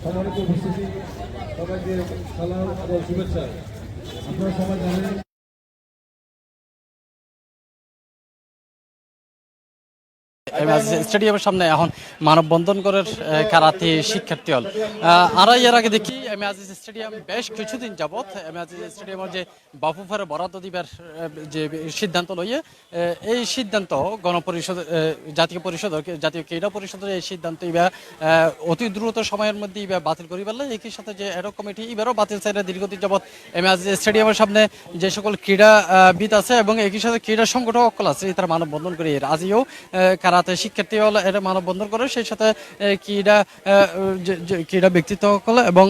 সম্মানিত উপস্থিতি, সবাইকে সালাম এবং শুভেচ্ছা। আপনারা সবাই জানেন স্টেডিয়ামের সামনে এখন মানববন্ধন করে কারাতে শিক্ষার্থী হল। আর এর আগে দেখি এম এ আজিজ স্টেডিয়াম বেশ কিছুদিন যাবৎ এম এ আজিজ স্টেডিয়ামের যে বাফুফের বরাদ্দ দিবার যে সিদ্ধান্ত লইয়ে এই সিদ্ধান্ত গণপরিষদ জাতীয় ক্রীড়া পরিষদের এই সিদ্ধান্ত ইবা অতি দ্রুত সময়ের মধ্যে ইবা বাতিল করি পারলে একই সাথে যে এডক কমিটি এবারও বাতিল চাইলে দীর্ঘদিন যাবৎ এম এ আজিজ স্টেডিয়ামের সামনে যে সকল ক্রীড়াবিদ আছে এবং একই সাথে ক্রীড়া সংগঠক আছে তারা মানববন্ধন করে আজিও কারাতে শিক্ষার্থী হল এটা মানববন্ধন করে সেই সাথে ক্রীড়া ব্যক্তিত্ব সকল এবং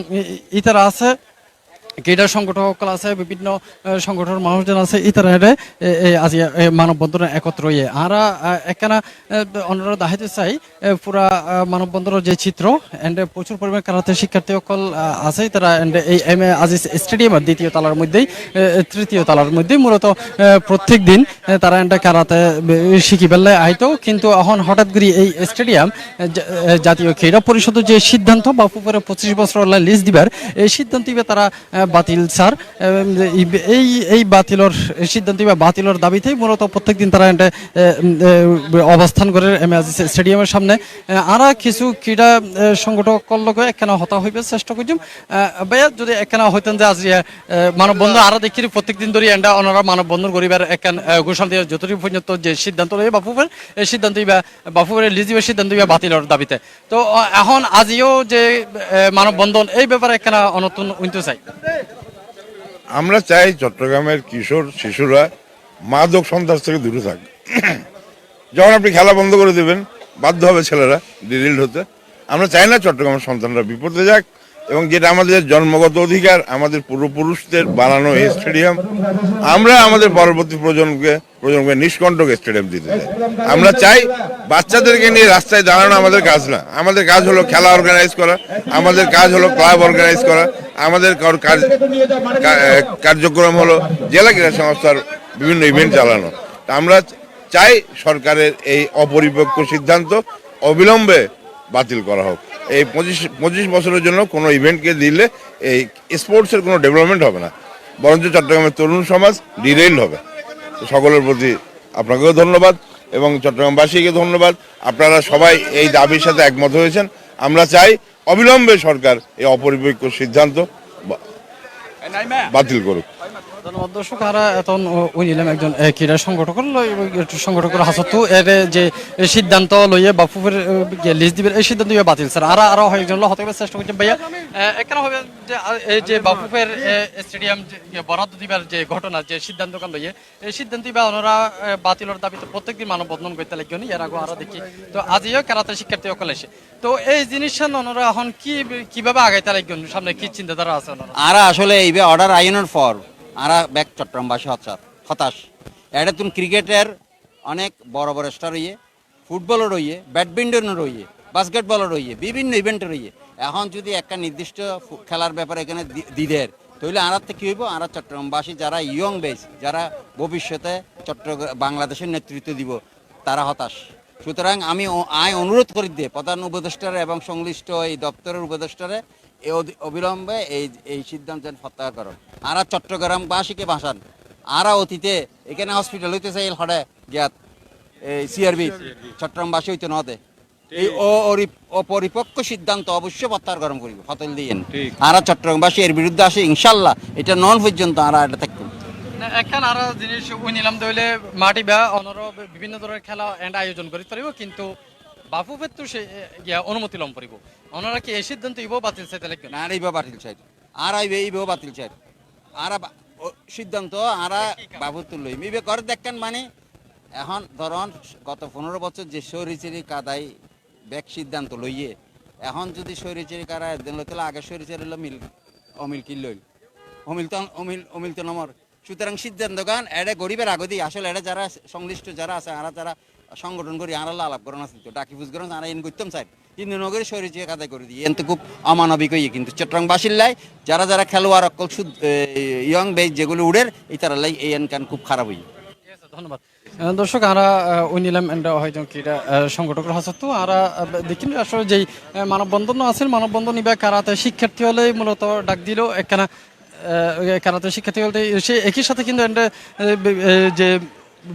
ইতারা আছে ক্রীড়া সংগঠক আছে বিভিন্ন সংগঠনের মানুষজন আছে ইতারা আজি মানববন্ধনে একত্র হয়ে আরা একখানা অন্যরা দেখাইতে চাই পুরা মানববন্ধনের যে চিত্র এন্ড প্রচুর পরিমাণে কারাতে শিক্ষার্থী সকল আছে তারা এই এম এ আজিজ স্টেডিয়ামের দ্বিতীয় তলার মধ্যেই তৃতীয় তলার মধ্যেই মূলত প্রত্যেক দিন তারা কারাতে শিখি ফেললে আইতো কিন্তু এখন হঠাৎ করে এই স্টেডিয়াম জাতীয় ক্রীড়া পরিষদের যে সিদ্ধান্ত বা উপরে 25 বছর লিজ দিবার এই সিদ্ধান্ত তারা বাতিল স্যার এই বাতিলর সিদ্ধান্ত বা বাতিলর দাবিতেই মূলত প্রত্যেকদিন তারা অবস্থান করে এম এ আজিজ স্টেডিয়ামের সামনে আরা কিছু ক্রীড়া সংগঠক লোক একখানা হতা হইবে চেষ্টা করছিলাম ভাইয়া যদি একখানা হইতেন যে আজ মানববন্ধন আরো দেখি প্রত্যেকদিন ধরে ওনারা মানববন্ধন করিবার একখান ঘোষণা দিয়ে যতটুকু পর্যন্ত যে সিদ্ধান্ত লই বাফুফের এই সিদ্ধান্ত বাফুফের লিজিবের সিদ্ধান্ত বাতিলর দাবিতে তো এখন আজিও যে মানববন্ধন এই ব্যাপারে একখানা অনতুন উন্নতি চাই। আমরা চাই চট্টগ্রামের কিশোর শিশুরা মাদক সন্ত্রাস থেকে দূরে থাকবে। যখন আপনি খেলা বন্ধ করে দেবেন বাধ্য হবে ছেলেরা ডিরিল্ড হতে। আমরা চাই না চট্টগ্রামের সন্তানরা বিপদে যাক এবং যেটা আমাদের জন্মগত অধিকার আমাদের পূর্বপুরুষদের বানানো এই স্টেডিয়াম আমরা আমাদের পরবর্তী প্রজন্মকে নিষ্কণ্টক স্টেডিয়াম দিতে চাই। আমরা চাই বাচ্চাদেরকে নিয়ে রাস্তায় দাঁড়ানো আমাদের কাজ না, আমাদের কাজ হলো খেলা অর্গানাইজ করা, আমাদের কাজ হলো ক্লাব অর্গানাইজ করা, আমাদের কার্যক্রম হলো জেলা ক্রীড়া সংস্থার বিভিন্ন ইভেন্ট চালানো। আমরা চাই সরকারের এই অপরিপক্ক সিদ্ধান্ত অবিলম্বে বাতিল করা হোক। এই 25 বছরের জন্য কোনো ইভেন্টকে দিলে এই স্পোর্টসের কোনো ডেভেলপমেন্ট হবে না, বরঞ্চ চট্টগ্রামের তরুণ সমাজ ডিরেইল হবে। সকলের প্রতি আপনাকেও ধন্যবাদ এবং চট্টগ্রামবাসীকে ধন্যবাদ। আপনারা সবাই এই দাবির সাথে একমত হয়েছেন। আমরা চাই অবিলম্বে সরকার এই অপরিপক্ক সিদ্ধান্ত বাতিল করুক। ধন্যবাদ দর্শক। আর এখন নিলাম একজন ক্রীড়া সংগঠকের হাসতু এর যে সিদ্ধান্ত লইয়ে বাফুফের লিস্ট দিবেন এই সিদ্ধান্ত বাতিল স্যার আর আরো একজন হতে চেষ্টা করছেন ভাইয়া এখানে হবে যে এই যে বাফুফের স্টেডিয়াম বরাদ্দ দিবার যে ঘটনা যে সিদ্ধান্ত কাল লইয়ে এই সিদ্ধান্ত বা ওনারা বাতিলের দাবিতে প্রত্যেকদিন মানববন্ধন করতে লাগবেন এর আগে আরো দেখি তো আজিও কারাতে শিক্ষার্থী সকল এসে তো এই জিনিসটা ওনারা এখন কিভাবে আগাইতে লাগবেন সামনে কি চিন্তাধারা আছে আর আসলে এই অর্ডার আইনের ফর আরা ব্যাক চট্টগ্রামবাসী হতাশ এটা তুমি ক্রিকেটের অনেক বড় বড় স্টার রইয়ে ফুটবলও রইয়ে ব্যাডমিন্টনও রইয়ে বাস্কেটবলও রইয়ে বিভিন্ন ইভেন্টও রইয়ে এখন যদি একটা নির্দিষ্ট খেলার ব্যাপারে এখানে দিদের তাহলে আরাতে কী হইব আর চট্টগ্রামবাসী যারা ইয়ং বেস যারা ভবিষ্যতে বাংলাদেশের নেতৃত্ব দিব তারা হতাশ। সুতরাং আমি অনুরোধ করি দিয়ে প্রধান উপদেষ্টারে এবং সংশ্লিষ্ট এই দপ্তরের উপদেষ্টারে অবিলম্বে এই সিদ্ধান্ত প্রত্যাহার করো। আরা চট্টগ্রামবাসীকে ভাসান আরা অতীতে এখানে হসপিটাল হইতে চাই হরে গিয়াত এই সিআরবি চট্টগ্রামবাসী হইতে নদে এই অপরিপক্ক সিদ্ধান্ত অবশ্যই প্রত্যাহার গরম করিব হতল দিয়েন আরা চট্টগ্রামবাসী এর বিরুদ্ধে আসে ইনশাল্লাহ এটা নন পর্যন্ত আরা এটা থাকতো এখন আরো জিনিস নিলাম তাহলে মাটি বা অনর বিভিন্ন ধরনের খেলা আয়োজন করিতে পারিব কিন্তু বাফুফের তো সে অনুমতি লম পড়িব ওনারা কি এই সিদ্ধান্ত ইব বাতিল চাইতে লাগবে না এইব বাতিল চাই আর এইব বাতিল চাই আর সিদ্ধান্ত আর বাবু তুলই ইবে করে দেখেন মানে এখন ধরুন গত 15 বছর যে সরিচেরি কাদাই ব্যাক সিদ্ধান্ত লইয়ে এখন যদি সরিচেরি কারা একদিন লইতে আগে সরিচেরি অমিল কি লইল অমিল তো নম্বর। সুতরাং সিদ্ধান্ত গান এটা গরিবের আগদি আসলে এটা যারা সংশ্লিষ্ট যারা আছে আর যারা সংগঠন করি আর আলাপ করেন আছে তো ডাকি ফুজ করেন আর এন করতাম চাই কিন্তু নগরে শরীর চেয়ে কাদাই করে দিই এনতে খুব অমানবিক হয়ে কিন্তু চট্টগ্রামবাসীর লাই যারা খেলোয়াড় অকল ইয়ং বেজ যেগুলো উড়ের এই তারা লাই এই এনকান খুব খারাপ হই। ধন্যবাদ দর্শক আমরা উনিলাম এন্ড হয়তো ক্রীড়া সংগঠকের হাসত আমরা দেখি আসলে যেই মানববন্ধন আছে মানববন্ধন ইবা কারাতে শিক্ষার্থী হলে মূলত ডাক দিল একখানা কারাতে শিক্ষার্থী হলে সে একই সাথে কিন্তু যে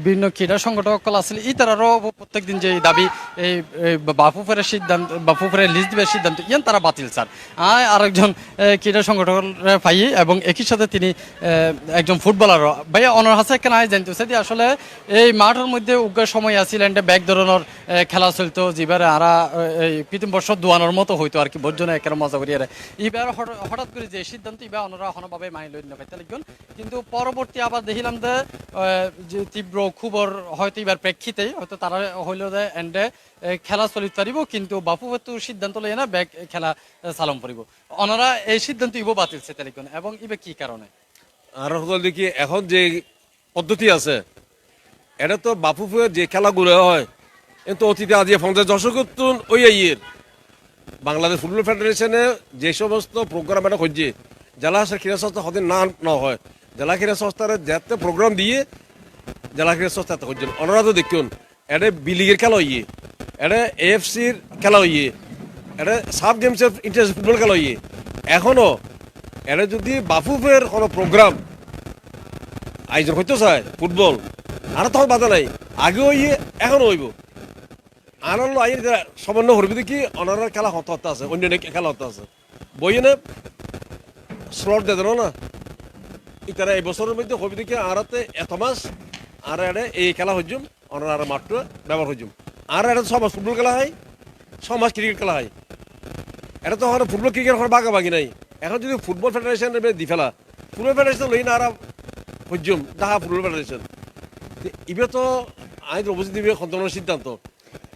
বিভিন্ন ক্রীড়া সংগঠক আছে এই তারারও প্রত্যেক দিন যে দাবি এই বাফুফের সিদ্ধান্ত বাফুফের লিস্ট দিবার সিদ্ধান্ত ইয়ান তারা বাতিল স্যার আরেকজন ক্রীড়া সংগঠক পাই এবং একই সাথে তিনি একজন ফুটবলার ভাইয়া অনার হাসে কেন জানতেছে যে আসলে এই মাঠের মধ্যে উগ্র সময় আছিল এন্ড ব্যাক ধরনের খেলা চলতো যেবার আরা এই প্রথম বর্ষ দোয়ানোর মতো হইতো আর কি বোঝনে একের মজা করিয়া এবার হঠাৎ করে যে সিদ্ধান্ত এবার অনারা হনভাবে মানি লই নেপাইতে লিখবেন কিন্তু পরবর্তী আবার দেখিলাম যে তীব্র খুবর হয়তো এবার প্রেক্ষিতে হয়তো তারা হইল যে এন্ডে খেলা চলিত পারিব কিন্তু বাপু তো সিদ্ধান্ত লই না ব্যাক খেলা চালম পড়িব অনারা এই সিদ্ধান্ত ইবো বাতিলছে তেলিকন এবং ইবে কি কারণে আর হল দেখি এখন যে পদ্ধতি আছে এটা তো বাফুফের যে খেলাগুলো হয় কিন্তু অতীতে আজ 50 ওই ইয়ের বাংলাদেশ ফুটবল ফেডারেশনে যে সমস্ত প্রোগ্রাম এটা করছে জেলা ক্রীড়া সংস্থা হতে না হয় জেলা ক্রীড়া সংস্থার যাতে প্রোগ্রাম দিয়ে জেলা ক্রীড়া সংস্থা করছেন ওনারা তো দেখুন এটা বি লিগের খেলা হইয়ে এটা এএফসির খেলা হইয়ে এটা সাব গেমসের ইন্টারন্যাশনাল ফুটবল খেলা হইয়ে এখনো এটা যদি বাফুফের কোনো প্রোগ্রাম আয়োজন করতে চায় ফুটবল আর তখন বাধা নাই আগে হইয়ে এখনো হইব আর হলো আইন সামান্য হরবি দেখি অনারার খেলা হতে আছে অন্য খেলা হতে আছে বইয়ে না স্লট দিয়ে দেন না তারা এই বছরের মধ্যে হবি দেখি আরাতে এত মাস আর এটা এই খেলা হইজুম অনার মাঠটা ব্যবহার হইজুম আর এটা 6 মাস ফুটবল খেলা হয় 6 মাস ক্রিকেট খেলা হয় এটা তো এখন ফুটবল ক্রিকেট এখন বাগাবাগি নাই এখন যদি ফুটবল ফেডারেশন দি ফেলা ফুটবল ফেডারেশন লই না আর হইজুম ঢাকা ফুটবল ফেডারেশন ইবে তো আইন অবস্থিত দিবে সন্তানের সিদ্ধান্ত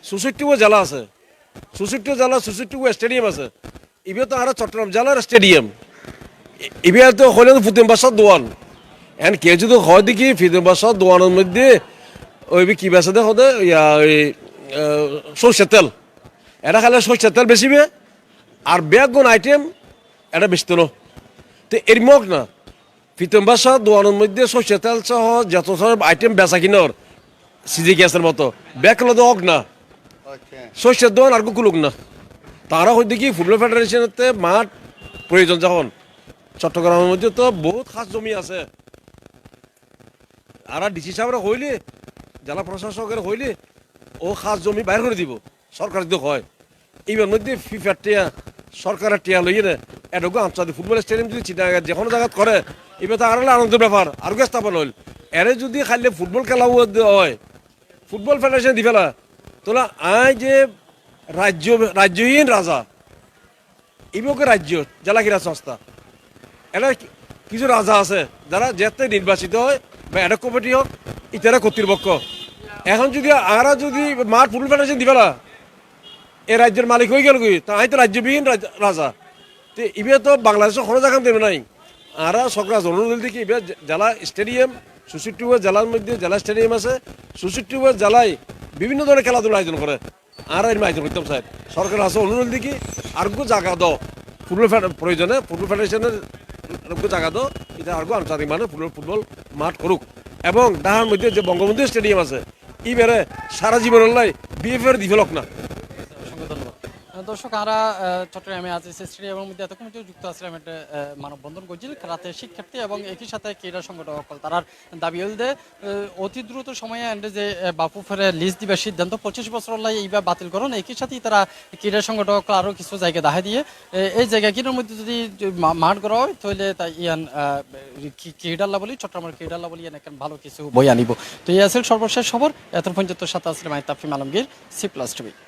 64 জেলা আছে 64 জেলা 64 স্টেডিয়াম আছে ইবে তো আর চট্টগ্রাম জেলার স্টেডিয়াম ইবে তো হলে ফুতেম বাসা দোয়ান এখন কে যদি হয় দেখি ফিতেম বাসা দোয়ানের মধ্যে ওই কি বেসা দে হতে সরষের তেল এটা খালে সরষের তেল বেশিবে আর ব্যাগুন আইটেম এটা বেশি তো এর মগ না ফিতেম বাসা দোয়ানের মধ্যে সরষের তেল সহ যত সব আইটেম বেচা কিনার সিজি গ্যাসের মতো ব্যাগ হলো তো অগ না সরষের দোয়ান আর কুকুলুক না তারা হয় দেখি ফুটবল ফেডারেশনেতে মাঠ প্রয়োজন যখন চট্টগ্রামের মধ্যে তো বহুত খাস জমি আছে আর ডিসি সাহেবরা হইলে জেলা প্রশাসকের হইলে ও খাস জমি বাইর করে দিব সরকার যদি হয় এইবার মধ্যে ফিফার টিয়া সরকারের টিয়া লইয়ে না এটুকু আন্তর্জাতিক ফুটবল স্টেডিয়াম যদি চিটাগাঁ যে কোনো জায়গায় করে এবার তো আর আনন্দের ব্যাপার আর স্থাপন হইল এর যদি খাইলে ফুটবল খেলা হয় ফুটবল ফেডারেশন দি ফেলা তোলা আই যে রাজ্যহীন রাজা ইবকে রাজ্য জেলা ক্রীড়া সংস্থা এটা কিছু রাজা আছে যারা যেতে নির্বাচিত হয় বা এটা কমিটি হোক ইতারা কর্তৃপক্ষ এখন যদি আরা যদি মাঠ ফুটবল ফেডারেশন দি ফেলা এ রাজ্যের মালিক হয়ে গেল তা আই তো রাজ্যবিহীন রাজা তো ইবে তো বাংলাদেশের কোনো জায়গা দেবে নাই আর সরকার অনুরোধ দেখি ইবে জেলা স্টেডিয়াম 64 জেলার মধ্যে জেলা স্টেডিয়াম আছে 64 জেলায় বিভিন্ন ধরনের খেলাধুলা আয়োজন করে আর এর আয়োজন করতাম স্যার সরকার আছে অনুরোধ দেখি আরগো জায়গা দাও ফুটবল প্রয়োজনে ফুটবল ফেডারেশনের জায়গা দাও এটা আরগো আন্তর্জাতিক মানে ফুটবল মাঠ করুক এবং ডাহার মধ্যে যে বঙ্গবন্ধু স্টেডিয়াম আছে ইবারে সারা জীবনের লাই বিএফের দিফেলক না দর্শক আমরা চট্টগ্রামে আজ স্টেডিয়ামের মধ্যে এতক্ষণ যুক্ত আসলাম একটা মানববন্ধন করছিল রাতে শিক্ষার্থী এবং একই সাথে ক্রীড়া সংগঠক তার দাবি হল যে অতি দ্রুত সময়ে এন্ডে যে বাপু ফেরে লিস্ট দিবার সিদ্ধান্ত 25 বছর লাই এইবার বাতিল করুন একই সাথেই তারা ক্রীড়া সংগঠক আরও কিছু জায়গা দেখা দিয়ে এই জায়গা কিনার মধ্যে যদি মাঠ করা হয় তাহলে তাই ইয়ান ক্রীড়াল্লা বলি চট্টগ্রামের ক্রীড়াল্লা বলি ইয়ান এখন ভালো কিছু বই আনিব তো এই আসলে সর্বশেষ খবর এত পর্যন্ত সাথে আসলে মাই তাফিম আলমগীর C+ TV।